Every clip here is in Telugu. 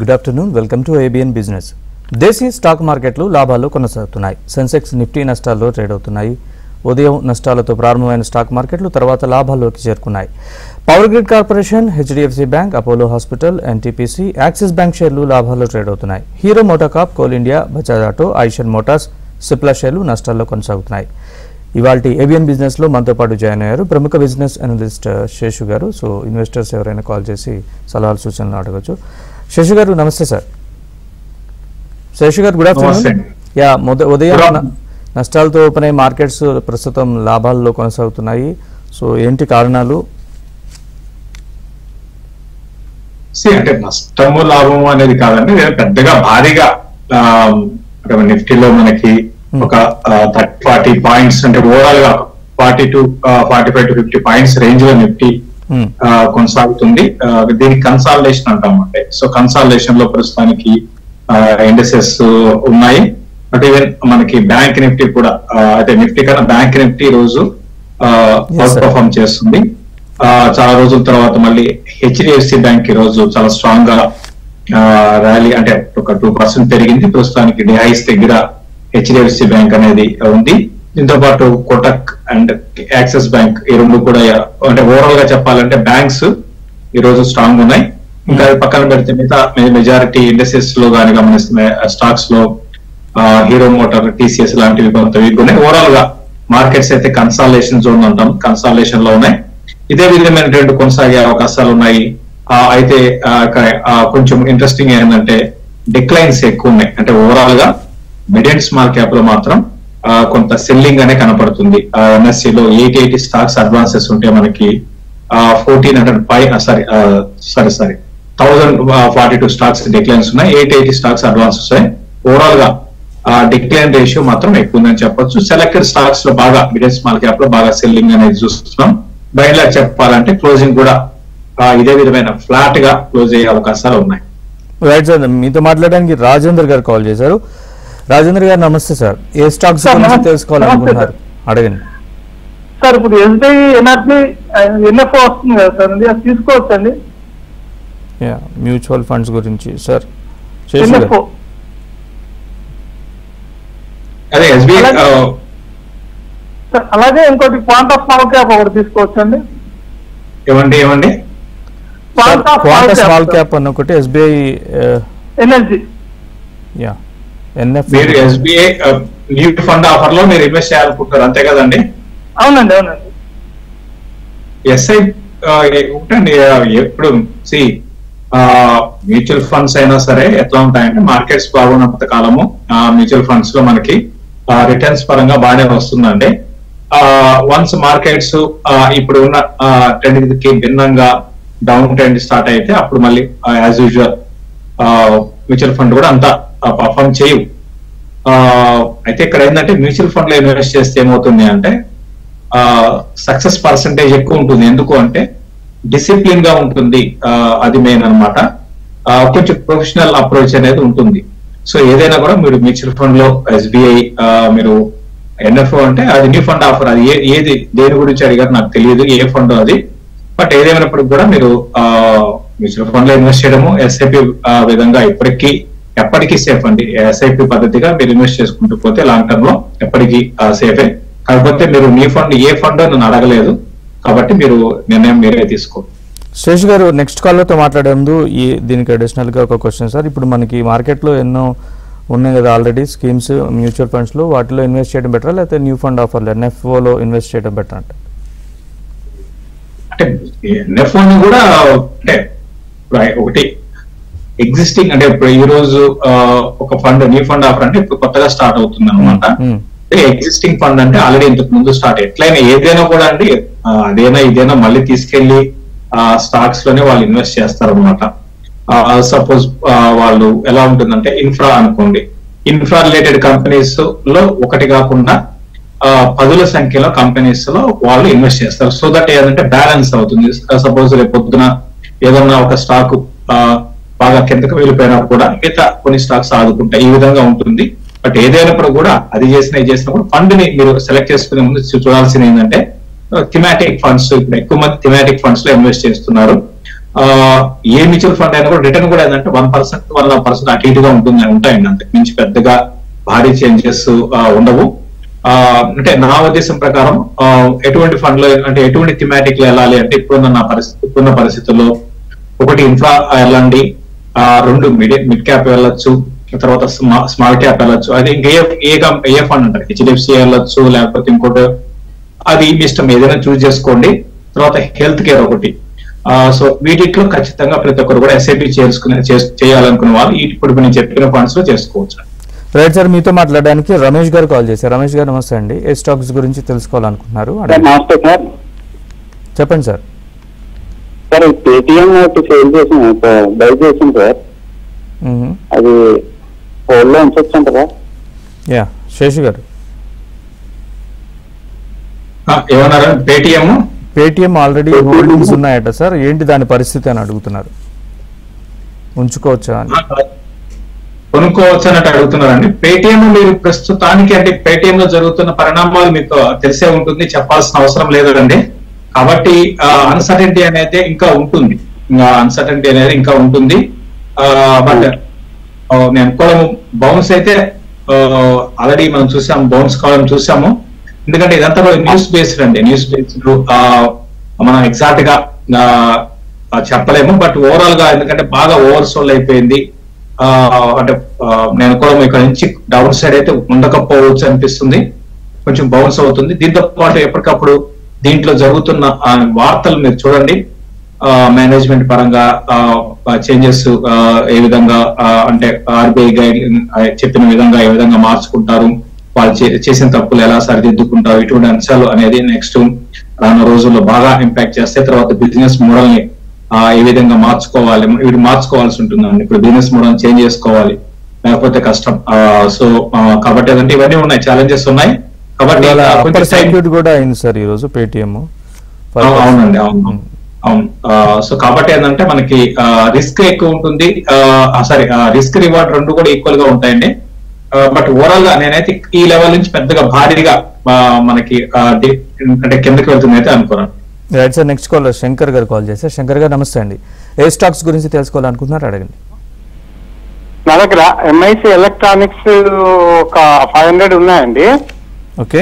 Good afternoon, welcome to ABN business. దేశీయ స్టాక్ మార్కెట్లు లాభాలు కొనసాగుతున్నాయి. సెన్సెక్స్ నిఫ్టీ నష్టాల్లో ట్రేడ్ అవుతున్నాయి. ఉదయం నష్టాలతో ప్రారంభమైన స్టాక్ మార్కెట్లు తర్వాత లాభాల్లోకి చేరుకున్నాయి. Power grid corporation, HDFC bank, Apollo hospital, NTPC, axis bank షేర్లు లాభాల్లో ట్రేడ్ అవుతున్నాయి. Hero మోటోకాప్, coal India, Bajaj auto, Eicher Motors, Cipla షేర్లు నష్టాల్లో కొనసాగుతున్నాయి. ఇవాల్టి ఏబిఎన్ బిజినెస్ లో మనతో పాటు జాయిన్ అయ్యారు ప్రముఖ బిజినెస్ అనలిస్ట్ శేషు గారు. సో ఇన్వెస్టర్స్ ఎవరైనా కాల్ చేసి సలహాలు సూచనలు అడగచ్చు. శేషు గారు నమస్తే సార్. శేషు గారు గుడ్ ఆఫ్టర్నూన్. యా, ఉదయం నష్టాలతో ఓపెన్ అయ్యే మార్కెట్స్ ప్రస్తుతం లాభాల్లో కొనసాగుతున్నాయి. సో ఏంటి కారణాలు? అంటే నష్టము లాభము అనేది కాదండి, పెద్దగా భారీగా నిఫ్టీలో మనకి ఒక 30-40 పాయింట్స్ అంటే ఓవరాల్ గా 40 to 45 to 50 పాయింట్స్ రేంజ్ లో నిఫ్టీ కొనసాగుతుంది. దీనికి కన్సాలిడేషన్ అంటాం. అంటే సో కన్సాలిడేషన్ లో ప్రస్తుతానికి ఇండెక్సెస్ ఉన్నాయి. బట్ ఈవెన్ మనకి బ్యాంక్ నిఫ్టీ కూడా అయితే నిఫ్టీ కన్నా బ్యాంక్ నిఫ్టీ ఈ రోజు అవుట్ పర్ఫార్మ్ చేస్తుంది. చాలా రోజుల తర్వాత మళ్ళీ హెచ్డిఎఫ్సి బ్యాంక్ ఈ రోజు చాలా స్ట్రాంగ్ గా ర్యాలీ అంటే ఒక 2% పెరిగింది. ప్రస్తుతానికి డిహైస్ దగ్గర హెచ్డిఎఫ్సి బ్యాంక్ అనేది ఉంది. దీంతో పాటు కోటక్ అండ్ యాక్సిస్ బ్యాంక్ ఈ రెండు కూడా అంటే ఓవరాల్ గా చెప్పాలంటే బ్యాంక్స్ ఈ రోజు స్ట్రాంగ్ ఉన్నాయి. ఇంకా పక్కన పెడితే మిగతా మెజారిటీ ఇండస్ట్రీస్ లో కానీ గమనిస్తున్న స్టాక్స్ లో హీరో మోటార్, టీసీఎస్ లాంటివి కొంత వీక్ ఉన్నాయి. ఓవరాల్ గా మార్కెట్స్ అయితే కన్సాలిడేషన్ జోన్ అంటాం, కన్సాలిడేషన్ లో ఉన్నాయి. ఇదే విధమైన ట్రెండ్ కొనసాగే అవకాశాలు ఉన్నాయి. అయితే కొంచెం ఇంట్రెస్టింగ్ ఏంటంటే డిక్లైన్స్ ఎక్కువ ఉన్నాయి. అంటే ఓవరాల్ గా మిడ్ అండ్ స్మాల్ క్యాప్ లో మాత్రం కొంత సెల్లింగ్ అనే కనపడుతుంది. ఎంఎస్సి లో 880 స్టాక్స్ అడ్వాన్సెస్ ఉంటే మనకి 1042 స్టాక్స్ డిక్లైన్స్ ఉన్నాయి. 880 స్టాక్స్ అడ్వాన్సెస్ ఉన్నాయి. ఓవరాల్ గా డిక్లైన్ రేషియో మాత్రం ఎక్కువ ఉందని చెప్పొచ్చు. సెలెక్టెడ్ స్టాక్స్ లో బాగా మిడ్ అండ్ స్మాల్ క్యాప్ లో బాగా సెల్లింగ్ అనేది చూస్తున్నాం. బయట చెప్పాలంటే క్లోజింగ్ కూడా ఇదే విధమైన ఫ్లాట్ గా క్లోజ్ అయ్యే అవకాశాలు ఉన్నాయి. రైట్ సార్, మీతో మాట్లాడడానికి రాజేందర్ గారు కాల్ చేశారు. రాజేంద్ర గారు నమస్తే సార్. ఏ స్టాక్స్ తెలుసుకోవాలనుకుంటున్నారు అడగండి సార్. ఇప్పుడు ఎస్బీఐ ఎనర్జీ ఎన్ఎఫ్ఓ వస్తుంది కదా సార్, అది తీసుకోవచ్చండి? మ్యూచువల్ ఫండ్స్ గురించి సార్. అలాగే ఇంకోటి క్వాంటా స్మాల్ క్యాప్ ఒకటి తీసుకోవచ్చండి? ఏమండి క్వాంటా స్మాల్ క్యాప్ అన్న ఒకటి, ఎస్బీఐ ఎనర్జీ. మీరు ఎస్బీఐ న్యూ ఫండ్ ఆఫర్ లో మీరు ఇన్వెస్ట్ చేయాలనుకుంటారు అంతే కదండి? అవునండి. ఎస్ఐ ఉంటండి. ఎప్పుడు మ్యూచువల్ ఫండ్స్ అయినా సరే ఎట్లా ఉంటాయంటే మార్కెట్స్ బాగున్నంత కాలము మ్యూచువల్ ఫండ్స్ లో మనకి రిటర్న్స్ పరంగా బాగానే వస్తుందండి. వన్స్ మార్కెట్స్ ఇప్పుడు ఉన్న ట్రెండ్ కి భిన్నంగా డౌన్ ట్రెండ్ స్టార్ట్ అయితే అప్పుడు మళ్ళీ యాజ్ యూజువల్ మ్యూచువల్ ఫండ్ కూడా అంతా పర్ఫార్మ్ చేయవు. అయితే ఇక్కడ ఏంటంటే మ్యూచువల్ ఫండ్ లో ఇన్వెస్ట్ చేస్తే ఏమవుతుంది అంటే సక్సెస్ పర్సంటేజ్ ఎక్కువ ఉంటుంది. ఎందుకు అంటే డిసిప్లిన్ గా ఉంటుంది, అది మెయిన్ అనమాట. కొంచెం ప్రొఫెషనల్ అప్రోచ్ అనేది ఉంటుంది. సో ఏదైనా కూడా మీరు మ్యూచువల్ ఫండ్ లో ఎస్బీఐ మీరు ఎన్ఎఫ్ఓ అంటే అది న్యూ ఫండ్ ఆఫర్. అది ఏది దేని గురించి అడిగారు నాకు తెలియదు, ఏ ఫండ్ అది. బట్ ఏదేమైనప్పటికీ కూడా మీరు మ్యూచువల్ ఫండ్ లో ఇన్వెస్ట్ చేయడము ఎస్ఐపి విధంగా ఎప్పటికీ సేఫ్ అండి. ఎస్ఐపి పద్ధతిగా మీరు ఇన్వెస్ట్ చేసుకుంటూ పోతే లాంగ్ టర్మ్ లో ఎప్పటికీ సేఫే. కాకపోతే మీరు మీ ఫండ్ ఏ ఫండ్ నన్ను అడగలేదు కాబట్టి మీరు నిర్ణయం మీరే తీసుకోండి. శేష్ గారు, నెక్స్ట్ కాలర్తో మాట్లాడే ముందు దీనికి అడిషనల్ గా ఒక క్వశ్చన్ సార్. ఇప్పుడు మనకి మార్కెట్ లో ఎన్నో ఉన్నాయి కదా ఆల్రెడీ స్కీమ్స్ మ్యూచువల్ ఫండ్స్ లో, వాటిలో ఇన్వెస్ట్ చేయడం బెటరా లేకపోతే న్యూ ఫండ్ ఆఫర్లు ఎన్ఎఫ్ఓ లో ఇన్వెస్ట్ చేయడం బెటర్ అంటే ఎన్ఎఫ్ఓ కూడా అంటే ఒకటి ఎగ్జిస్టింగ్ అంటే ఇప్పుడు ఈ రోజు ఒక ఫండ్ న్యూ ఫండ్ ఆఫర్ అంటే ఇప్పుడు కొత్తగా స్టార్ట్ అవుతుంది అనమాట. ఎగ్జిస్టింగ్ ఫండ్ అంటే ఆల్రెడీ ఇంతకు ముందు స్టార్ట్ ఎట్లయినా ఏదైనా కూడా అండి అదేనా ఇదేనా మళ్ళీ తీసుకెళ్లి స్టాక్స్ లోనే వాళ్ళు ఇన్వెస్ట్ చేస్తారు అనమాట. సపోజ్ వాళ్ళు ఎలా ఉంటుందంటే ఇన్ఫ్రా అనుకోండి, ఇన్ఫ్రా రిలేటెడ్ కంపెనీస్ లో ఒకటి కాకుండా 10ల సంఖ్యలో కంపెనీస్ లో వాళ్ళు ఇన్వెస్ట్ చేస్తారు. సో దట్ ఏదంటే బ్యాలెన్స్ అవుతుంది. సపోజ్ రేపు పొద్దున ఏదన్నా ఒక స్టాక్ బాగా కిందకు వెళ్ళిపోయినా కూడా మిగతా కొన్ని స్టాక్స్ ఆదుకుంటాయి. ఈ విధంగా ఉంటుంది. బట్ ఏదైనప్పుడు కూడా అది చేసినప్పుడు ఫండ్ ని మీరు సెలెక్ట్ చేసుకునే ముందు చూడాల్సింది ఏంటంటే థిమాటిక్ ఫండ్స్. ఇప్పుడు ఎక్కువ మంది థిమాటిక్ ఫండ్స్ లో ఇన్వెస్ట్ చేస్తున్నారు. ఏ మ్యూచువల్ ఫండ్ అయినా కూడా రిటర్న్ కూడా ఏంటంటే 1% 1.5% అటు ఇటుగా ఉంటాయండి. అంతకు మించి పెద్దగా భారీ చేంజెస్ ఉండవు. అంటే నా ఉద్దేశం ప్రకారం ఎటువంటి ఫండ్ లో అంటే ఎటువంటి థిమాటిక్ లో వెళ్ళాలి అంటే ఇప్పుడున్న పరిస్థితుల్లో ఒకటి ఇన్ఫ్రా వెళ్ళండి, 2 మిడ్ క్యాప్ వెళ్ళొచ్చు, తర్వాత స్మాల్ క్యాప్ వెళ్ళొచ్చు. అది ఇంకా ఏ ఫండ్ అంటారు, HDFC వెళ్ళొచ్చు, లేకపోతే ఇంకోటి, అది మీ ఇష్టం, ఏదైనా చూస్ చేసుకోండి. తర్వాత హెల్త్ కేర్ ఒకటి. సో వీటిలో ఖచ్చితంగా ప్రతి ఒక్కరు కూడా SIP చేయాలనుకున్న వాళ్ళు ఇప్పుడు నేను చెప్పిన ఫండ్స్ లో చేసుకోవచ్చు. రైట్ సార్, మీతో మాట్లాడడానికి రమేష్ గారు కాల్ చేశారు. రమేష్ గారు నమస్తే అండి. ఏ స్టాక్స్ గురించి తెలుసుకోవాలనుకుంటున్నారు? నమస్తే సార్. చెప్పండి సార్. సార్ పేటిఎం సేల్ చేసాను, బై చేసాను సార్. అది హోల్డ్ లో ఉంచొచ్చు అంటారా? యా, శేషు గారు ఏమన్నారా? పేటిఎం ఆల్రెడీ హోల్డింగ్స్ ఉన్నాయట సార్, ఏంటి దాని పరిస్థితి అని అడుగుతున్నారు. ఉంచుకోవచ్చా అని, కొనుక్కోవచ్చు అన్నట్టు అడుగుతున్నారండి. పేటిఎం మీరు ప్రస్తుతానికి అంటే పేటిఎం లో జరుగుతున్న పరిణామాలు మీకు తెలిసే ఉంటుంది, చెప్పాల్సిన అవసరం లేదండి. కాబట్టి అన్సర్టెనిటీ అనేది ఇంకా ఉంటుంది, బట్ నేను కూడా బౌన్స్ అయితే ఆల్రెడీ మనం చూసాము, బౌన్స్ కావడం చూసాము. ఎందుకంటే ఇదంతా కూడా న్యూస్ బేస్డ్ అండి. న్యూస్ బేస్డ్ మనం ఎగ్జాక్ట్ గా చెప్పలేము, బట్ ఓవరాల్ గా ఎందుకంటే బాగా ఓవర్ సోల్డ్ అయిపోయింది. అంటే నేను కూడా ఇక్కడ నుంచి డౌన్ సైడ్ అయితే ఉండకపోవచ్చు అనిపిస్తుంది, కొంచెం బౌన్స్ అవుతుంది. దీంతో పాటు ఎప్పటికప్పుడు దీంట్లో జరుగుతున్న వార్తలు మీరు చూడండి. మేనేజ్మెంట్ పరంగా చేంజెస్ ఏ విధంగా, అంటే RBI గైడ్ చెప్పిన విధంగా ఏ విధంగా మార్చుకుంటారు, వాళ్ళు చేసిన తప్పులు ఎలా సరిదిద్దుకుంటారు, ఇటువంటి అంశాలు అనేది నెక్స్ట్ రానున్న రోజుల్లో బాగా ఇంపాక్ట్ చేస్తే. తర్వాత బిజినెస్ మోడల్ ని ఏ విధంగా మార్చుకోవాలి, ఇవి మార్చుకోవాల్సి ఉంటుందండి. ఇప్పుడు బిజినెస్ మోడల్ చేంజ్ చేసుకోవాలి, లేకపోతే కష్టం. సో కాబట్టి అదంటే ఇవన్నీ ఉన్నాయి, ఛాలెంజెస్ ఉన్నాయి. కాబట్టి కూడా అయింది సార్ ఈ రోజు పేటిఎం. అవునండి, అవును. సో కాబట్టి ఏంటంటే మనకి రిస్క్ ఎక్కువ ఉంటుంది, సారీ రిస్క్ రివార్డ్ రెండు కూడా ఈక్వల్ గా ఉంటాయండి. బట్ ఓవరాల్ గా నేనైతే ఈ లెవెల్ నుంచి పెద్దగా భారీగా మనకి అంటే కిందకి వెళ్తుంది అయితే అనుకున్నాను. Right sir, next call Shankar గారు కాల్ చేశారు. శంకర్ గారు నమస్తే అండి. ఏ స్టాక్స్ గురించి తెలుసుకోవాలనుకుంటున్నారు అడగండి. నా దగ్గర MIC ఎలక్ట్రానిక్స్ ఒక 500 ఉన్నాయండి. ఓకే,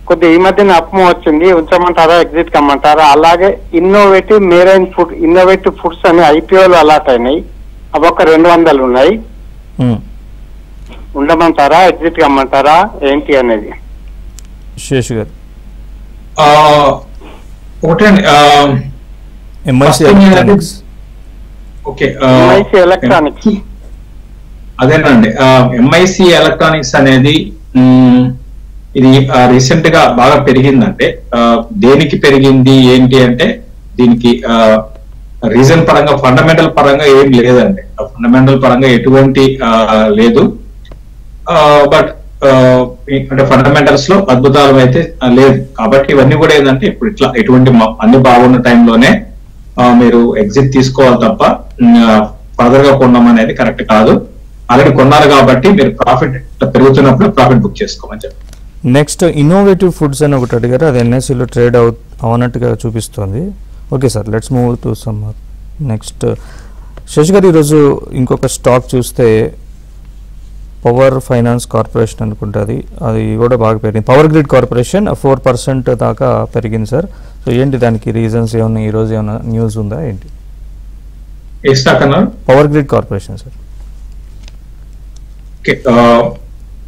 కొద్దిగా ఈ మధ్యన అప్ము వచ్చింది, ఉంచమంటారా, ఎగ్జిట్ కమ్మంటారా? అలాగే ఇన్నోవేటివ్ ఫుడ్స్ అని IPOలు అలాట్ అయినాయి, అవి ఒక 200 ఉన్నాయి. ఉండమంటారా, ఎగ్జిట్ కమ్మంటారా, ఏంటి అనేది? శేషు గారు. ఒకటే MIC electronics. Okay, MIC electronics అదేనండి. MIC ఎలక్ట్రానిక్స్ అనేది ఇది రీసెంట్ గా బాగా పెరిగిందంటే దేనికి పెరిగింది ఏంటి అంటే దీనికి రీజన్ పరంగా ఫండమెంటల్ పరంగా ఏం లేదండి. ఫండమెంటల్ పరంగా ఎటువంటి లేదు. బట్ అంటే ఫండమెంటల్స్ లో అద్భుతాలు అయితే లేదు. కాబట్టి ఇవన్నీ కూడా ఏంటంటే ఇప్పుడు ఇట్లా ఎటువంటి అన్ని బాగున్న టైంలోనే మీరు ఎగ్జిట్ తీసుకోవాలి తప్ప ఫర్దర్ గా కొనడం అనేది కరెక్ట్ కాదు. ఆల్రెడీ కొన్నారు కాబట్టి మీరు ప్రాఫిట్ పెరుగుతున్నప్పుడు ప్రాఫిట్ బుక్ చేసుకోమని చెప్పి. నెక్స్ట్ ఇన్నోవేటివ్ ఫుడ్స్ అని ఒకటి అడిగారు, అది NSEలో ట్రేడ్ అవనట్టుగా చూపిస్తుంది. Okay sir, let's move to some next. Shashi గారు, ఈరోజు ఇంకొక స్టాక్ చూస్తే పవర్ ఫైనాన్స్ కార్పొరేషన్ అనుకుంటుంది, అది కూడా బాగా పెరిగింది. పవర్ గ్రిడ్ కార్పొరేషన్ 4% దాకా పెరిగింది సార్. సో ఏంటి దానికి రీజన్స్ ఏమన్నా, ఈరోజు ఏమైనా న్యూస్ ఉందా ఏంటి? ఏ స్టాక్ అన్నారు? Power grid corporation sir.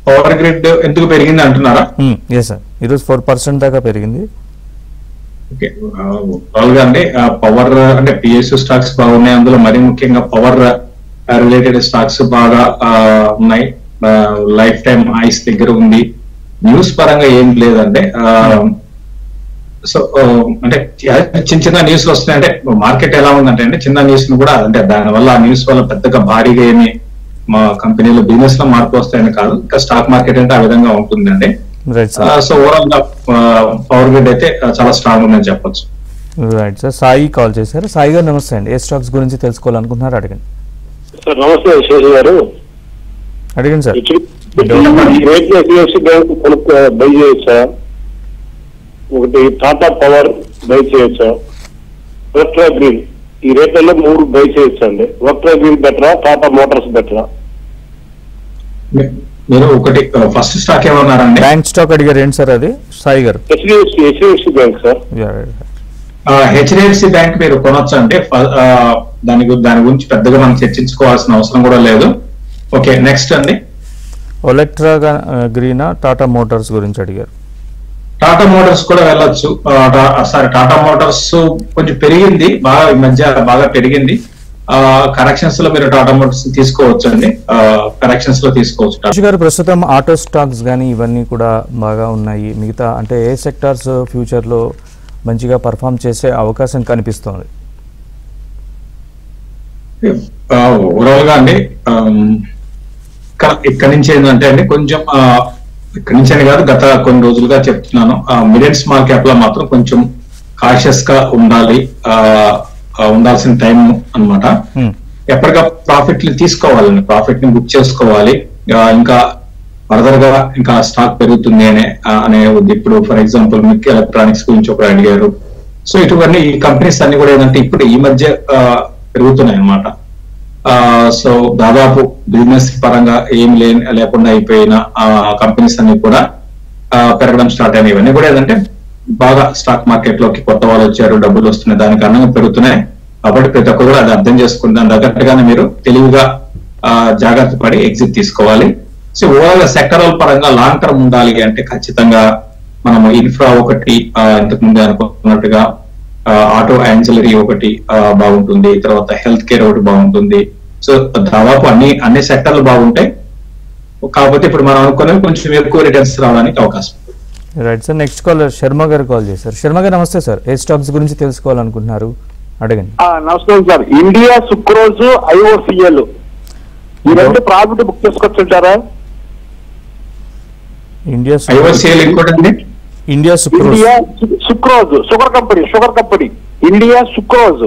Power grid ఎందుకు పెరిగింది అంటున్నారా? ఎస్ సార్, ఈరోజు 4% దాకా పెరిగింది. ఓకే, గా అండి పవర్ అంటే PSU స్టాక్స్ బాగున్నాయి. అందులో మరీ ముఖ్యంగా పవర్ రిలేటెడ్ స్టాక్స్ బాగా ఉన్నాయి. లైఫ్ టైమ్ హైస్ దగ్గర ఉంది. న్యూస్ పరంగా ఏం లేదంటే సో అంటే చిన్న చిన్న న్యూస్లు వస్తున్నాయంటే మార్కెట్ ఎలా ఉందంటే అంటే చిన్న న్యూస్ కూడా అంటే దానివల్ల ఆ న్యూస్ వల్ల పెద్దగా భారీగా ఏమి మా కంపెనీలో బిజినెస్ లో మార్పు వస్తాయని కాదు, ఇంకా స్టాక్ మార్కెట్ అంటే ఆ విధంగా ఉంటుందండి. సో ఓవరాల్ గా పవర్ గ్రిడ్ అయితే చాలా స్ట్రాంగ్ ఉందని చెప్పొచ్చు. రైట్ సార్, సాయి కాల్ చేశారు. సాయి గారు నమస్తే అండి. ఏ స్టాక్స్ గురించి తెలుసుకోవాలనుకుంటున్నారు అడగండి. సార్ నమస్తే శేషు గారు. అడిగండి సార్. బై చేయొచ్చా? ఒకటి టాటా పవర్ బై చేయొచ్చా? ఎలక్ట్రా గ్రీన్ ఈ రేట్లలో 3 బై చేయొచ్చు అండి. వర్క్టైల్ వీల్ బెటరా, టాటా మోటార్స్ బెటరా? మీరు ఒకటి ఫస్ట్ స్టాక్ ఏమన్నారండి? బ్యాంక్ స్టాక్ అడిగారు ఏంటి సార్ అది సాయి గారు? HDFC bank sir. HDFC bank మీరు కొనొచ్చు అంటే దాని గురించి పెద్దగా మనం చర్చించుకోవాల్సిన అవసరం కూడా లేదు. ఓకే, నెక్స్ట్ అండి. ఒలెక్ట్రా గ్రీనా టాటా మోటార్స్ గురించి అడిగారు. టాటా మోటార్స్ కూడా వెళ్ళొచ్చు. టాటా మోటార్స్ కొంచెం పెరిగింది, బాగా ఈ మధ్య బాగా పెరిగింది. కరెక్షన్స్ లో మీరు టాటా మోటార్స్ తీసుకోవచ్చు అండి, కరెక్షన్స్ లో తీసుకోవచ్చు. గారు ప్రస్తుతం ఆటో స్టాక్స్ కానీ ఇవన్నీ కూడా బాగా ఉన్నాయి. మిగతా అంటే ఏ సెక్టార్స్ ఫ్యూచర్ లో మంచిగా పర్ఫామ్ చేసే అవకాశం కనిపిస్తోంది? ఓవరాల్ గా అండి ఇక్కడ నుంచి ఏంటంటే అండి కొంచెం ఇక్కడ నుంచి అని కాదు, గత కొన్ని రోజులుగా చెప్తున్నాను, మిడ్ అండ్ స్మాల్ క్యాప్ లో మాత్రం కొంచెం కాషియస్ గా ఉండాల్సిన టైం అన్నమాట. ఎప్పటికప్పుడు ప్రాఫిట్ ని తీసుకోవాలండి, ప్రాఫిట్ ని బుక్ చేసుకోవాలి. ఇంకా ఫర్దర్ గా ఇంకా స్టాక్ పెరుగుతుంది అనే ఇప్పుడు ఫర్ ఎగ్జాంపుల్ మిక్ ఎలక్ట్రానిక్స్ గురించి ఒకరు అడిగారు. సో ఇటువంటి ఈ కంపెనీస్ అన్ని కూడా ఏంటంటే ఇప్పుడు ఈ మధ్య పెరుగుతున్నాయి అన్నమాట. సో దాదాపు బిజినెస్ పరంగా ఏం లేకుండా అయిపోయిన కంపెనీస్ అన్ని కూడా పెరగడం స్టార్ట్ అయినాయి. ఇవన్నీ కూడా ఏంటంటే బాగా స్టాక్ మార్కెట్ లోకి కొత్త వాళ్ళు వచ్చారు, డబ్బులు వస్తున్నాయి, దాని కారణంగా పెరుగుతున్నాయి. కాబట్టి ప్రతి ఒక్కరు కూడా అది అర్థం చేసుకుని దాని తగ్గట్టుగానే మీరు తెలివిగా జాగ్రత్త పడి ఎగ్జిట్ తీసుకోవాలి. సో ఓవరాల్ సెక్టరల్ పరంగా లాంగ్ టర్మ్ ఉండాలి అంటే ఖచ్చితంగా మనము ఇన్ఫ్రా ఒకటి, ఇంతకు ముందే అనుకున్నట్టుగా ఆటో యాన్సిలరీ ఒకటి బాగుంటుంది, తర్వాత హెల్త్ కేర్ ఒకటి బాగుంటుంది. సో దాదాపు అన్ని సెక్టర్లు బాగుంటాయి. కాకపోతే ఇప్పుడు మనం అనుకున్నవి కొంచెం ఎక్కువ రిటర్న్స్ రావడానికి అవకాశం ఉంది. Right sir, next caller Sharma గారు కాల్ చేశారు. శర్మ గారు నమస్తే సార్, ఏ స్టాక్స్ గురించి తెలుసుకోవాలనుకుంటున్నారు అడగండి. నమస్కారం సార్. ఇండియా సుక్రోజ్, ఐఓసిఎల్ ఈ రెండు ప్రాఫిట్ బుక్ చేసుకొచ్చుంటారా? ఇండియా ఐఓసిఎల్ ఇంకోటండి, India sucrose, sugar company India sucrose.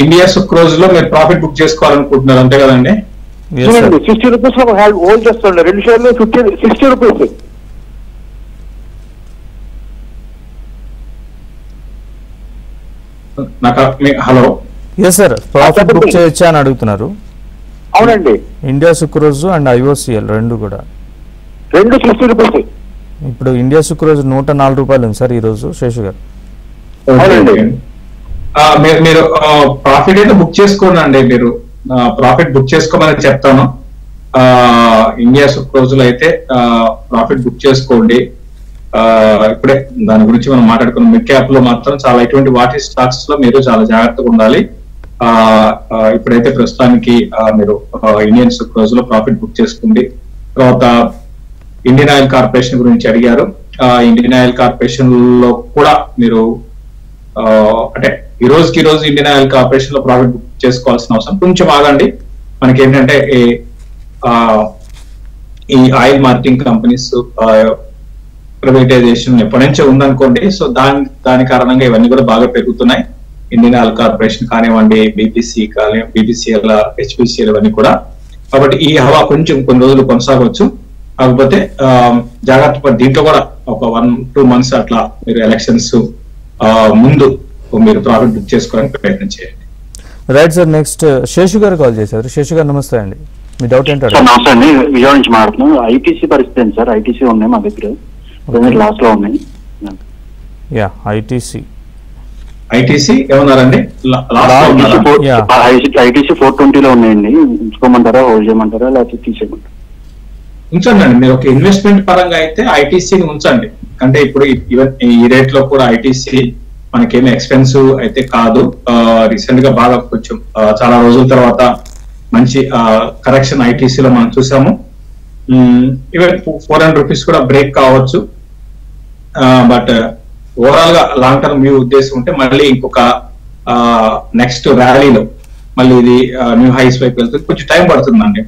India sucrose లో మీరు ప్రాఫిట్ బుక్ చేసుకోవాలనుకుంటున్నారు అంతే కదండి? 60 రూపీస్ లో హోల్డ్ చేస్తుండే 2 షేర్లు 60 rupees. Hello, yes sir, profit book చేయొచ్చా అని అడుగుతున్నారు. అవునండి, ఇండియా సుక్రోజ్ అండ్ ఐఓసిఎల్ రెండు కూడా 60 రూపీస్. ఇప్పుడు ఇండియా సుక్రోజ్ 104 రూపాయలు ఉంది సార్ ఈ రోజు శేషు గారు. మీరు ప్రాఫిట్ అయితే బుక్ చేసుకోండి అండి, మీరు ప్రాఫిట్ బుక్ చేసుకోమని చెప్తాను. ఇండియా సుక్రోజ్ లో అయితే ప్రాఫిట్ బుక్ చేసుకోండి. ఇప్పుడే దాని గురించి మనం మాట్లాడుకున్నాం. మిడ్ క్యాప్ లో మాత్రం చాలా ఇటువంటి వాటి స్టాక్స్ లో మీరు చాలా జాగ్రత్తగా ఉండాలి. ఇప్పుడైతే ప్రస్తుతానికి మీరు ఇండియన్ సుక్రోజ్ లో ప్రాఫిట్ బుక్ చేసుకోండి. తర్వాత ఇండియన్ ఆయిల్ కార్పొరేషన్ గురించి అడిగారు. ఇండియన్ ఆయిల్ కార్పొరేషన్ లో కూడా మీరు అంటే ఈ రోజు ఇండియన్ ఆయిల్ కార్పొరేషన్ లో ప్రాఫిట్ బుక్ చేసుకోవాల్సిన అవసరం కొంచెం ఆగండి. మనకి ఏంటంటే ఈ ఆయిల్ మార్కెటింగ్ కంపెనీస్ ప్రైవేటైజేషన్ ఎప్పటి నుంచో ఉందనుకోండి. సో దాని కారణంగా ఇవన్నీ కూడా బాగా పెరుగుతున్నాయి. ఇండియన్ ఆయిల్ కార్పొరేషన్ కానివ్వండి, బీపీసీఎల్, హెచ్పిసిఎల్ ఇవన్నీ కూడా. కాబట్టి ఈ హవా కొంచెం కొన్ని రోజులు కొనసాగవచ్చు. కాకపోతే జాగ్రత్త పడి దీంట్లో కూడా ఒక 1-2 months అట్లా మీరు ఎలక్షన్స్ ముందు మీరు ప్రాఫిట్ బుక్ చేసుకోవడానికి ప్రయత్నం చేయండి. రైట్ సార్, నెక్స్ట్ శేషు గారు కాల్ చేశారు. శేషు గారు నమస్తే అండి, మీ డౌట్ ఏంటో? నమస్తే అండి, విజయవాడ నుంచి మాట్లాడుతున్నాను. ఐటీసీ పరిస్థితి ఏంటి సార్? ఐటీసీ ఉన్నాయి మా దగ్గర, లాస్ట్ లో ఉన్నాయి. యా, ఐటీసీ ఏమన్నారండి? ఐటీసీ 420 లో ఉన్నాయండి. ఉంచుకోమంటారా, హోల్డ్ చేయమంటారా, లేకపోతే తీసేయమంటారా? ఉంచండి. మీరు ఒక ఇన్వెస్ట్మెంట్ పరంగా అయితే ఐటీసీని ఉంచండి. అంటే ఇప్పుడు ఈ రేట్ లో కూడా ఐటీసీ మనకేమీ ఎక్స్పెన్సివ్ అయితే కాదు. రీసెంట్ గా బాగా కొంచెం చాలా రోజుల తర్వాత మంచి కరెక్షన్ ఐటీసీలో మనం చూసాము. ఈవెన్ 400 రూపీస్ కూడా బ్రేక్ కావచ్చు. బట్ ఓవరాల్ గా లాంగ్ టర్మ్ వ్యూ ఉద్దేశం ఉంటే మళ్ళీ ఇంకొక నెక్స్ట్ ర్యాలీలో మళ్ళీ ఇది న్యూ హైస్ వైపు వెళ్తుంది. కొంచెం టైం పడుతుందండి,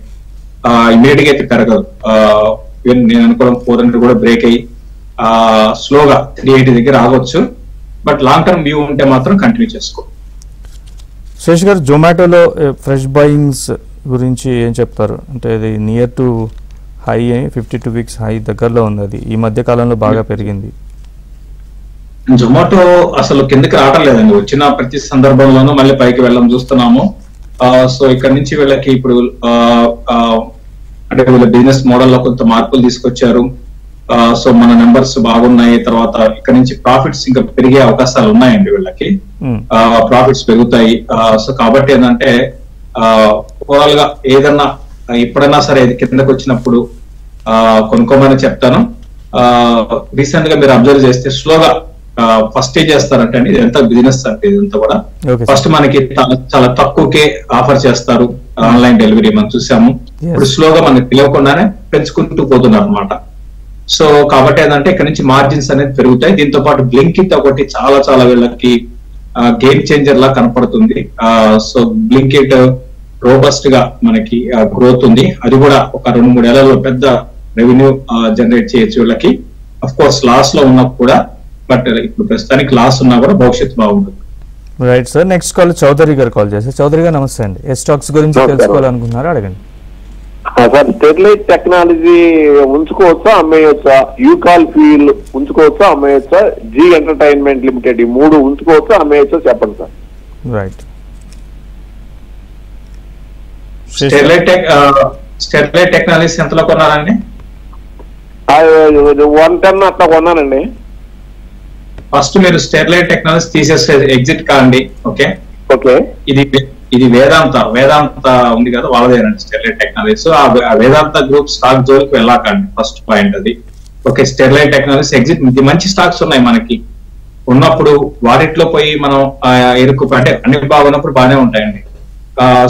ఇమీడియట్ గా అయితే పెరగదు. నేను అనుకోవడం 400 కూడా బ్రేక్ అయ్యి స్లోగా 380 దగ్గర ఆగొచ్చు. బట్ లాంగ్ టర్మ్ వ్యూ ఉంటే మాత్రం కంటిన్యూ చేసుకో. శేష్ గారు, జొమాటోలో ఫ్రెష్ బయింగ్స్ గురించి ఏం చెప్తారు? అంటే ఇది near to high 52 weeks high దగ్గరలో ఉంది, అది ఈ మధ్య కాలంలో బాగా పెరిగింది. జొమాటో అసలు కిందకి రావడం లేదండి. వచ్చిన ప్రతి సందర్భంలోనూ మళ్ళీ పైకి వెళ్ళడం చూస్తున్నాము. సో ఇక్కడ నుంచి వీళ్ళకి ఇప్పుడు అంటే వీళ్ళ బిజినెస్ మోడల్లో కొంత మార్పులు తీసుకొచ్చారు. సో మన నెంబర్స్ బాగున్నాయి. తర్వాత ఇక్కడ నుంచి ప్రాఫిట్స్ ఇంకా పెరిగే అవకాశాలు ఉన్నాయండి వీళ్ళకి. ప్రాఫిట్స్ పెరుగుతాయి. సో కాబట్టి ఏంటంటే ఓవరాల్ గా ఏదన్నా ఎప్పుడైనా సరే కిందకి వచ్చినప్పుడు కొనుక్కోమని చెప్తాను. రీసెంట్ గా మీరు అబ్జర్వ్ చేస్తే స్లోగా ఫస్ట్ ఏం చేస్తారంటే అండి, ఇదంతా బిజినెస్ అంటే ఇదంతా కూడా ఫస్ట్ మనకి చాలా తక్కువకే ఆఫర్ చేస్తారు. ఆన్లైన్ డెలివరీ మనం చూసాము. ఇప్పుడు స్లోగా మనకి తెలియకుండానే పెంచుకుంటూ పోతున్నారు అనమాట. సో కాబట్టి ఏంటంటే ఇక్కడ నుంచి మార్జిన్స్ అనేది పెరుగుతాయి. దీంతో పాటు బ్లింకిట్ ఒకటి చాలా చాలా వీళ్ళకి గేమ్ చేంజర్ లా కనపడుతుంది. సో బ్లింకిట్ రోబస్ట్ గా మనకి గ్రోత్ ఉంది. అది కూడా ఒక 2-3 ఏళ్లలో పెద్ద రెవెన్యూ జనరేట్ చేయొచ్చు వీళ్ళకి. అఫ్ కోర్స్ లాస్ లో ఉన్నా కూడా, బట్ ఇప్పుడు ప్రస్తుతానికి లాస్ ఉన్నా కూడా భవిష్యత్తు బాగుంటుంది. Right sir. Next call Chaudhary గారు కాల్ చేశారు. చౌదరి గారు నమస్తే అండి. ఏ స్టాక్స్ గురించి తెలుసుకోవాలనుకున్నారో అడగండి. సార్, స్టెరిలైట్ టెక్నాలజీ ఉంచుకోవచ్చా అమ్మేయొచ్చా? యూకాల్ ఫ్యూల్ ఉంచుకోవచ్చా అమ్మేయొచ్చా? జీ ఎంటర్టైన్మెంట్ లిమిటెడ్ ఈ 3 ఉంచుకోవచ్చా అమ్మేయొచ్చా చెప్పండి సార్. రైట్. స్టెరిలైట్ టెక్నాలజీస్ ఎంతలో కొన్నారండి? 110 అట్లా కొన్నానండి. ఫస్ట్ మీరు స్టెరిలైట్ టెక్నాలజీ తీసేస్తే ఎగ్జిట్ కాండి. Okay okay. ఇది వేదాంత ఉంది కదా, వాళ్ళదేనండి స్టెరిలైట్ టెక్నాలజీ. సో ఆ వేదాంత గ్రూప్ స్టాక్ జోలికి వెళ్ళాకండి. ఫస్ట్ పాయింట్ అది. Okay, Sterlite technology exit. మంచి స్టాక్స్ ఉన్నాయి మనకి. ఉన్నప్పుడు వాటిలో పోయి మనం అంటే అన్ని బాగున్నప్పుడు బాగానే ఉంటాయండి.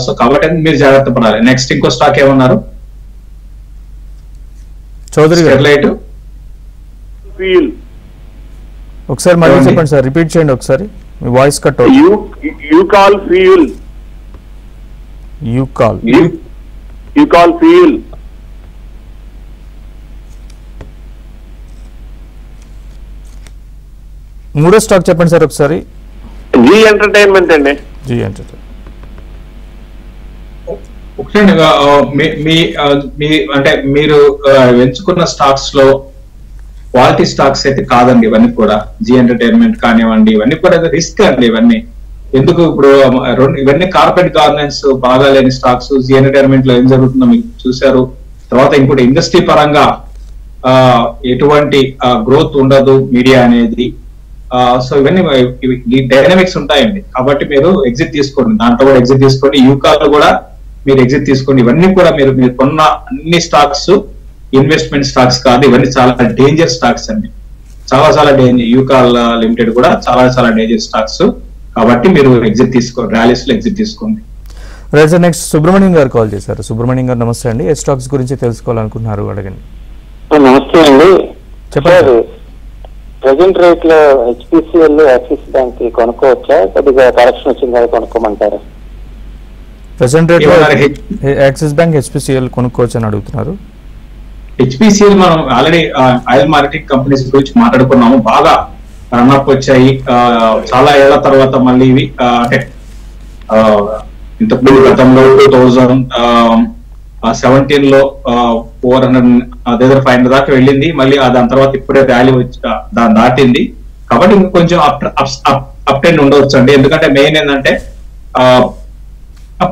సో కాబట్టి మీరు జాగ్రత్త పడాలి. నెక్స్ట్ ఇంకో స్టాక్ ఏమన్నారు చౌదరి గారు? స్టెరిలైట్ ఫ్యూల్ ఒకసారి మళ్ళీ చెప్పండి సార్, రిపీట్ చేయండి ఒకసారి, మీ వాయిస్ కట్ అవుతుంది. యూకాల్ ఫ్యూల్. యూకాల్ ఫ్యూల్. మూడో స్టాక్ చెప్పండి సార్ ఒకసారి. జీ ఎంటర్టైన్మెంట్ అండి. జీ ఎంటర్టైన్మెంట్. ఒకటే అంటే మీరు ఎంచుకున్న స్టాక్స్ లో క్వాలిటీ స్టాక్స్ అయితే కాదండి ఇవన్నీ కూడా. జీ ఎంటర్టైన్మెంట్ కానివ్వండి, ఇవన్నీ కూడా రిస్క్ అండి. ఇవన్నీ ఎందుకు ఇప్పుడు ఇవన్నీ కార్పొరేట్ గవర్నెన్స్ బాగా లేని స్టాక్స్. జీ ఎంటర్టైన్మెంట్ లో ఏం జరుగుతుందో మీకు చూశారు. తర్వాత ఇంకోటి ఇండస్ట్రీ పరంగా ఎటువంటి గ్రోత్ ఉండదు మీడియా అనేది. సో ఇవన్నీ డైనమిక్స్ ఉంటాయండి. కాబట్టి మీరు ఎగ్జిట్ తీసుకోండి, దాంట్లో కూడా ఎగ్జిట్ తీసుకోండి. యూకాల్ కూడా మీరు ఎగ్జిట్ తీసుకోండి. ఇవన్నీ కూడా మీరు కొన్న అన్ని స్టాక్స్ ఇన్వెస్ట్మెంట్ స్టాక్స్ కాదు. ఇవన్నీ చాలా డేంజర్ స్టాక్స్ అండి. చాలా డేంజర్. యూకాల్ లిమిటెడ్ కూడా చాలా డేంజర్ స్టాక్స్. కాబట్టి మీరు ఎగ్జిట్ తీసుకోండి, ర్యాలీస్ లో ఎగ్జిట్ తీసుకోండి. Right sir. నెక్స్ట్ సుబ్రహ్మణ్యం గారు కాల్ చేశారు. సుబ్రహ్మణ్యం గారు నమస్తే అండి. ఏ స్టాక్స్ గురించి తెలుసుకోవాలనుకుంటున్నారు అడగండి. నమస్తే అండి. చెప్పండి. ప్రెసెంట్ రేట్ లో హెచ్పిసిఎల్ యాక్సిస్ బ్యాంక్ కొనుక్కోవచ్చా? కొద్దిగా కరెక్షన్ వచ్చిందా కొనుక్కోమంటారా? Present rate Axis bank HPCL కొనుక్కోవచ్చు అని అడుగుతున్నారు. హెచ్పిసిఎల్ మనం ఆల్రెడీ ఆయిల్ మార్కెటింగ్ కంపెనీస్ గురించి మాట్లాడుకున్నాము. బాగా రన్అప్ వచ్చాయి. చాలా ఏళ్ల తర్వాత మళ్ళీ ఇవి అంటే ఇంతకుముందు గతంలో 2017 లో 400 దాకా వెళ్ళింది. మళ్ళీ దాని తర్వాత ఇప్పుడే ర్యాలీ వచ్చి దాన్ని దాటింది. కాబట్టి ఇంకా కొంచెం అప్ ట్రెండ్ ఉండవచ్చు అండి. ఎందుకంటే మెయిన్ ఏంటంటే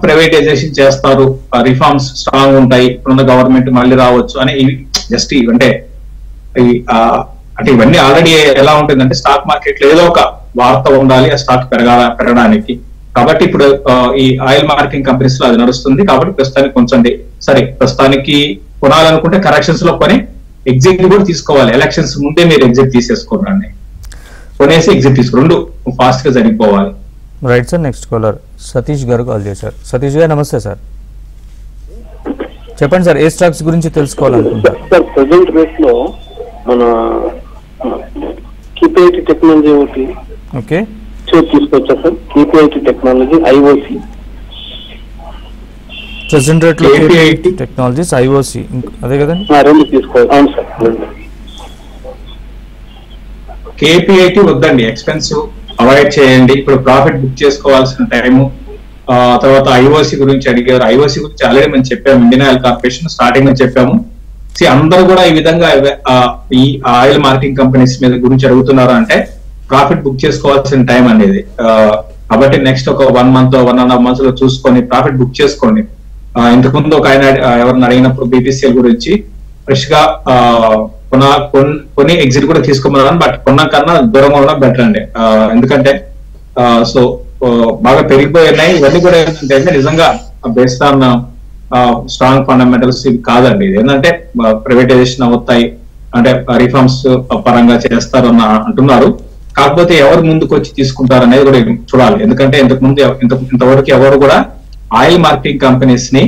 ప్రైవేటైజేషన్ చేస్తారు, రిఫార్మ్స్ స్ట్రాంగ్ ఉంటాయి, ఇప్పుడున్న గవర్నమెంట్ మళ్ళీ రావచ్చు అని ఇవి జస్ట్ అంటే ఇవన్నీ ఆల్రెడీ ఎలా ఉంటుందంటే స్టాక్ మార్కెట్ లో ఏదో ఒక వార్త ఉండాలి ఆ స్టాక్ పెరగడానికి. కాబట్టి ఇప్పుడు ఈ ఆయిల్ మార్కెటింగ్ కంపెనీస్ లో అది నడుస్తుంది. కాబట్టి ప్రస్తుతానికి కొంచెం ప్రస్తుతానికి కొనాలనుకుంటే కరెక్షన్స్ లో కొని ఎగ్జిట్ కూడా తీసుకోవాలి. ఎలక్షన్స్ ముందే మీరు ఎగ్జిట్ తీసేసుకోండి, కొనేసి ఎగ్జిట్ తీసుకో, రెండు ఫాస్ట్ గా జరిగిపోవాలి. Right sir. Next caller Satish గారు కాల్ చేశారు. సతీష్ గారు నమస్తే సార్. చెప్పండి సార్, ఏ స్టాక్స్ గురించి తెలుసుకోవాలనుకుంటున్నారు? సార్ ప్రెసెంట్ రేట్ లో మన కీపీఐటీ టెక్నాలజీ ఒకటి ఓకే తీసుకోవచ్చా sir? KPIT technology IOC. Present rate లో టెక్నాలజీస్ ఐఓసి అదే కదండి? రెండు తీసుకోవాలి. అవును సార్. కేపీఐటీ వద్దండి, ఎక్స్పెన్సివ్, అవాయిడ్ చేయండి. ఇప్పుడు ప్రాఫిట్ బుక్ చేసుకోవాల్సిన టైము. తర్వాత ఐఓసి గురించి అడిగారు. ఐఓసి గురించి ఆల్రెడీ మనం చెప్పాము, ఇండియన్ ఆయిల్ కార్పొరేషన్ స్టార్టింగ్ లో చెప్పాము. అందరూ కూడా ఈ విధంగా ఈ ఆయిల్ మార్కెటింగ్ కంపెనీస్ మీద గురించి అడుగుతున్నారు అంటే ప్రాఫిట్ బుక్ చేసుకోవాల్సిన టైం అనేది. కాబట్టి నెక్స్ట్ ఒక 1 month 1.5 months లో చూసుకొని ప్రాఫిట్ బుక్ చేసుకోండి. ఇంతకుముందు ఒక ఆయన ఎవరిని అడిగినప్పుడు బీపీసీఎల్ గురించి ఫ్రెష్ గా కొన్ని ఎగ్జిట్ కూడా తీసుకోమన్నాను, బట్ కొన్న కన్నా దూరంగా ఉండడం బెటర్ అండి. ఎందుకంటే సో బాగా పెరిగిపోయినాయి. ఇవన్నీ కూడా ఏంటంటే నిజంగా బేస్డ్ ఆన్ స్ట్రాంగ్ ఫండమెంటల్స్ ఇవి కాదండి. ఇది ఏంటంటే ప్రైవేటైజేషన్ అవుతాయి అంటే రిఫార్మ్స్ పరంగా చేస్తారన్న అంటున్నారు. కాకపోతే ఎవరు ముందుకు వచ్చి తీసుకుంటారు అనేది కూడా చూడాలి. ఎందుకంటే ఇంతవరకు ఎవరు కూడా ఆయిల్ మార్కెటింగ్ కంపెనీస్ ని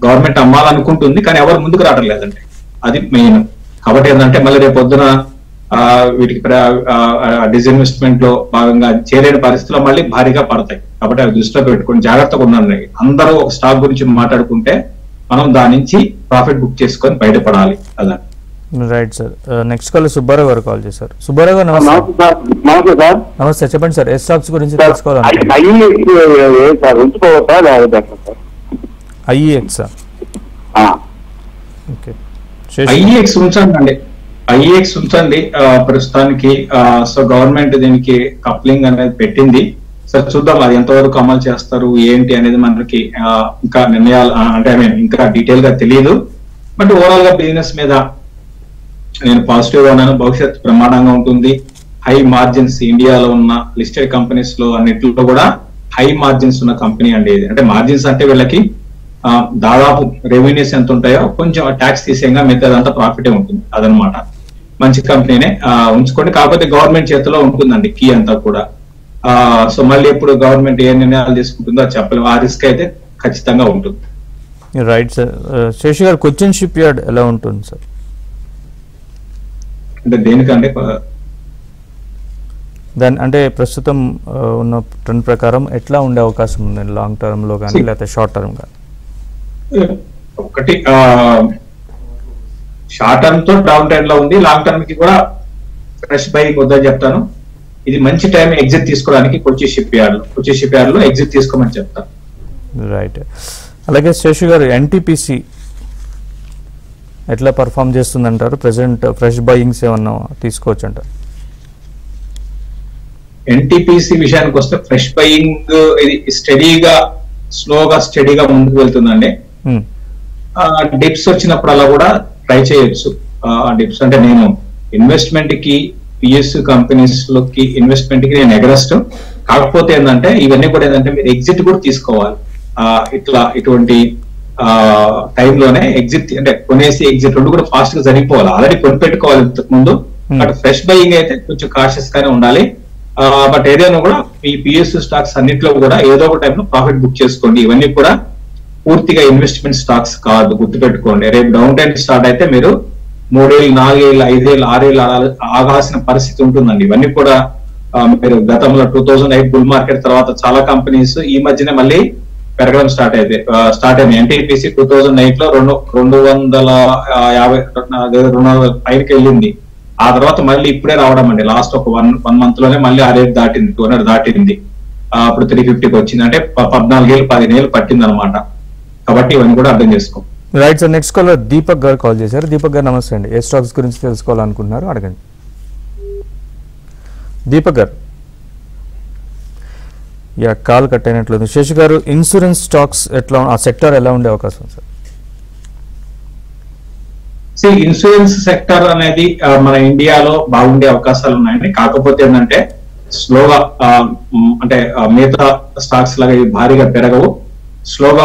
గవర్నమెంట్ అమ్మాలనుకుంటుంది, కానీ ఎవరు ముందుకు రావడం లేదండి. అది మెయిన్. కాబట్టి ఏంటంటే మళ్ళీ రేపు పొద్దున వీటికి డిస్ఇన్వెస్ట్మెంట్ లో భాగంగా చేరేని పరిస్థితుల్లో మళ్ళీ భారీగా పడతాయి. కాబట్టి అవి దృష్టిలో పెట్టుకుని జాగ్రత్తగా ఉండండి. అందరూ ఒక స్టాక్ గురించి మాట్లాడుకుంటే మనం దాని నుంచి ప్రాఫిట్ బుక్ చేసుకొని బయటపడాలి. అదే right sir. Next call Subbarao గారు కాల్ చేశారు. సుబ్బారావు గారు నమస్తే. నమస్తే సార్. నమస్తే, చెప్పండి సార్. ఏ స్టాక్స్ గురించి తెలుసుకోవాలి? ఐఈఎక్స్. ఓకే, ఐఈఎక్స్ ఉంచండి. ఐఈఎక్స్ ఉంచండి ప్రస్తుతానికి. సో గవర్నమెంట్ దీనికి కప్లింగ్ అనేది పెట్టింది. సార్ చూద్దాం అది ఎంతవరకు అమలు చేస్తారు ఏంటి అనేది మనకి ఇంకా నిర్ణయాలు అంటే ఇంకా డీటెయిల్ గా తెలియదు. బట్ ఓవరాల్ గా బిజినెస్ మీద నేను పాజిటివ్ గా ఉన్నాను. భవిష్యత్తు బ్రహ్మాండంగా ఉంటుంది. హై మార్జిన్స్ ఇండియాలో ఉన్న లిస్టెడ్ కంపెనీస్ లో అన్నింటిలో కూడా హై మార్జిన్స్ ఉన్న కంపెనీ అండి ఇది. అంటే మార్జిన్స్ అంటే వీళ్ళకి దాదాపు రెవెన్యూస్ ఎంత ఉంటాయో కొంచెం ట్యాక్స్ తీసేయంగా మిగతాదంతా ప్రాఫిటే ఉంటుంది. అదనమాట. మంచి కంపెనీనే ఉంచుకోండి. కాకపోతే గవర్నమెంట్ చేతిలో ఉంటుందండి కీ అంతా కూడా. సో మళ్ళీ ఎప్పుడు గవర్నమెంట్ ఏ నిర్ణయాలు తీసుకుంటుందో అది చెప్పలేము. ఆ రిస్క్ అయితే ఖచ్చితంగా ఉంటుంది. Right sir. శేషి గారు, కొచ్చిన్ షిప్ యార్డ్ ఎలా ఉంటుంది సార్? అంటే దేనికంటే దాని అంటే ప్రస్తుతం ఉన్న ట్రెండ్ ప్రకారం ఎట్లా ఉండే అవకాశం ఉంది లాంగ్ టర్మ్ లో కానీ లేకపోతే షార్ట్ టర్మ్ కానీ? ఒకటి షార్ట్ టర్మ్ తో డౌన్ ట్రెండ్ లో ఉంది. లాంగ్ టర్మ్ కి కూడా ఫ్రెష్ బయింగ్ వద్దని చెప్తాను. ఇది మంచి టైం ఎగ్జిట్ తీసుకోవడానికి కొచ్చి షిప్ యార్డ్ లో ఎగ్జిట్ తీసుకోమని చెప్తాను. రైట్. అలాగే శేషు గారు, ఎన్టీపీసీ ఎట్లా పర్ఫామ్ చేస్తుందంటారు? ప్రెసెంట్ ఫ్రెష్ బయింగ్స్ ఏమన్నా తీసుకోవచ్చు అంటారు? ఎన్టీపీసీ విషయానికి వస్తే ఫ్రెష్ బయింగ్ ఇది స్టడీగా ముందుకు వెళ్తుందండి. డిప్స్ వచ్చినప్పుడల్లా కూడా ట్రై చేయొచ్చు. డిప్స్ అంటే నేను ఇన్వెస్ట్మెంట్ కి పిఎస్యు కంపెనీస్ లోకి ఇన్వెస్ట్మెంట్ కి నేను ఎగరెస్ట్. కాకపోతే ఏంటంటే ఇవన్నీ కూడా ఏంటంటే మీరు ఎగ్జిట్ కూడా తీసుకోవాలి. ఇటువంటి టైంలోనే ఎగ్జిట్ అంటే కొనేసి ఎగ్జిట్ రెండు కూడా ఫాస్ట్ గా జరిగిపోవాలి. ఆల్రెడీ కొనిపెట్టుకోవాలి ఇంతకు ముందు. బట్ ఫ్రెష్ బయింగ్ అయితే కొంచెం కాషియస్ గానే ఉండాలి. బట్ ఏదైనా కూడా ఈ పిఎస్యు స్టాక్స్ అన్నింటిలో కూడా ఏదో ఒక టైంలో ప్రాఫిట్ బుక్ చేసుకోండి. ఇవన్నీ కూడా పూర్తిగా ఇన్వెస్ట్మెంట్ స్టాక్స్ కాదు, గుర్తుపెట్టుకోండి. రేపు డౌన్ టైం స్టార్ట్ అయితే మీరు 3 ఏళ్ళు 4 ఏళ్ళు 5 ఏళ్ళు 6 ఏళ్ళు ఆగాల్సిన పరిస్థితి ఉంటుందండి. ఇవన్నీ కూడా మీరు గతంలో 2008 బుల్ మార్కెట్ తర్వాత చాలా కంపెనీస్ ఈ మధ్యనే మళ్ళీ పెరగడం స్టార్ట్ అయింది. ఎన్టీపీసీ 2008 లో 250 పైకి వెళ్ళింది. ఆ తర్వాత మళ్ళీ ఇప్పుడే రావడం అండి. లాస్ట్ ఒక 1 month లోనే మళ్ళీ ఆ రేట్ దాటింది, 200 దాటింది. అప్పుడు 350కి వచ్చింది. అంటే 14 ఏళ్ళు 15 ఏళ్ళు పట్టింది అనమాట. కాబట్టి ఇవన్నీ కూడా అర్థం చేసుకో. Right sir. Next caller Deepak గారు కాల్ చేశారు. దీపక్ గారు నమస్తే అండి. ఏ స్టాక్స్ గురించి తెలుసుకోవాలనుకుంటున్నారు అడగండి. దీపక్ గారు, కాల్ కట్ అయినట్లేదు. శేషు గారు, ఇన్సూరెన్స్ స్టాక్స్ ఎట్లా, ఆ సెక్టర్ ఎలా ఉండే అవకాశం సార్? ఇన్సూరెన్స్ సెక్టర్ అనేది మన ఇండియాలో బాగుండే అవకాశాలు ఉన్నాయండి. కాకపోతే ఏంటంటే స్లోగా అంటే మిగతా స్టాక్స్ లాగా భారీగా పెరగవు, స్లోగా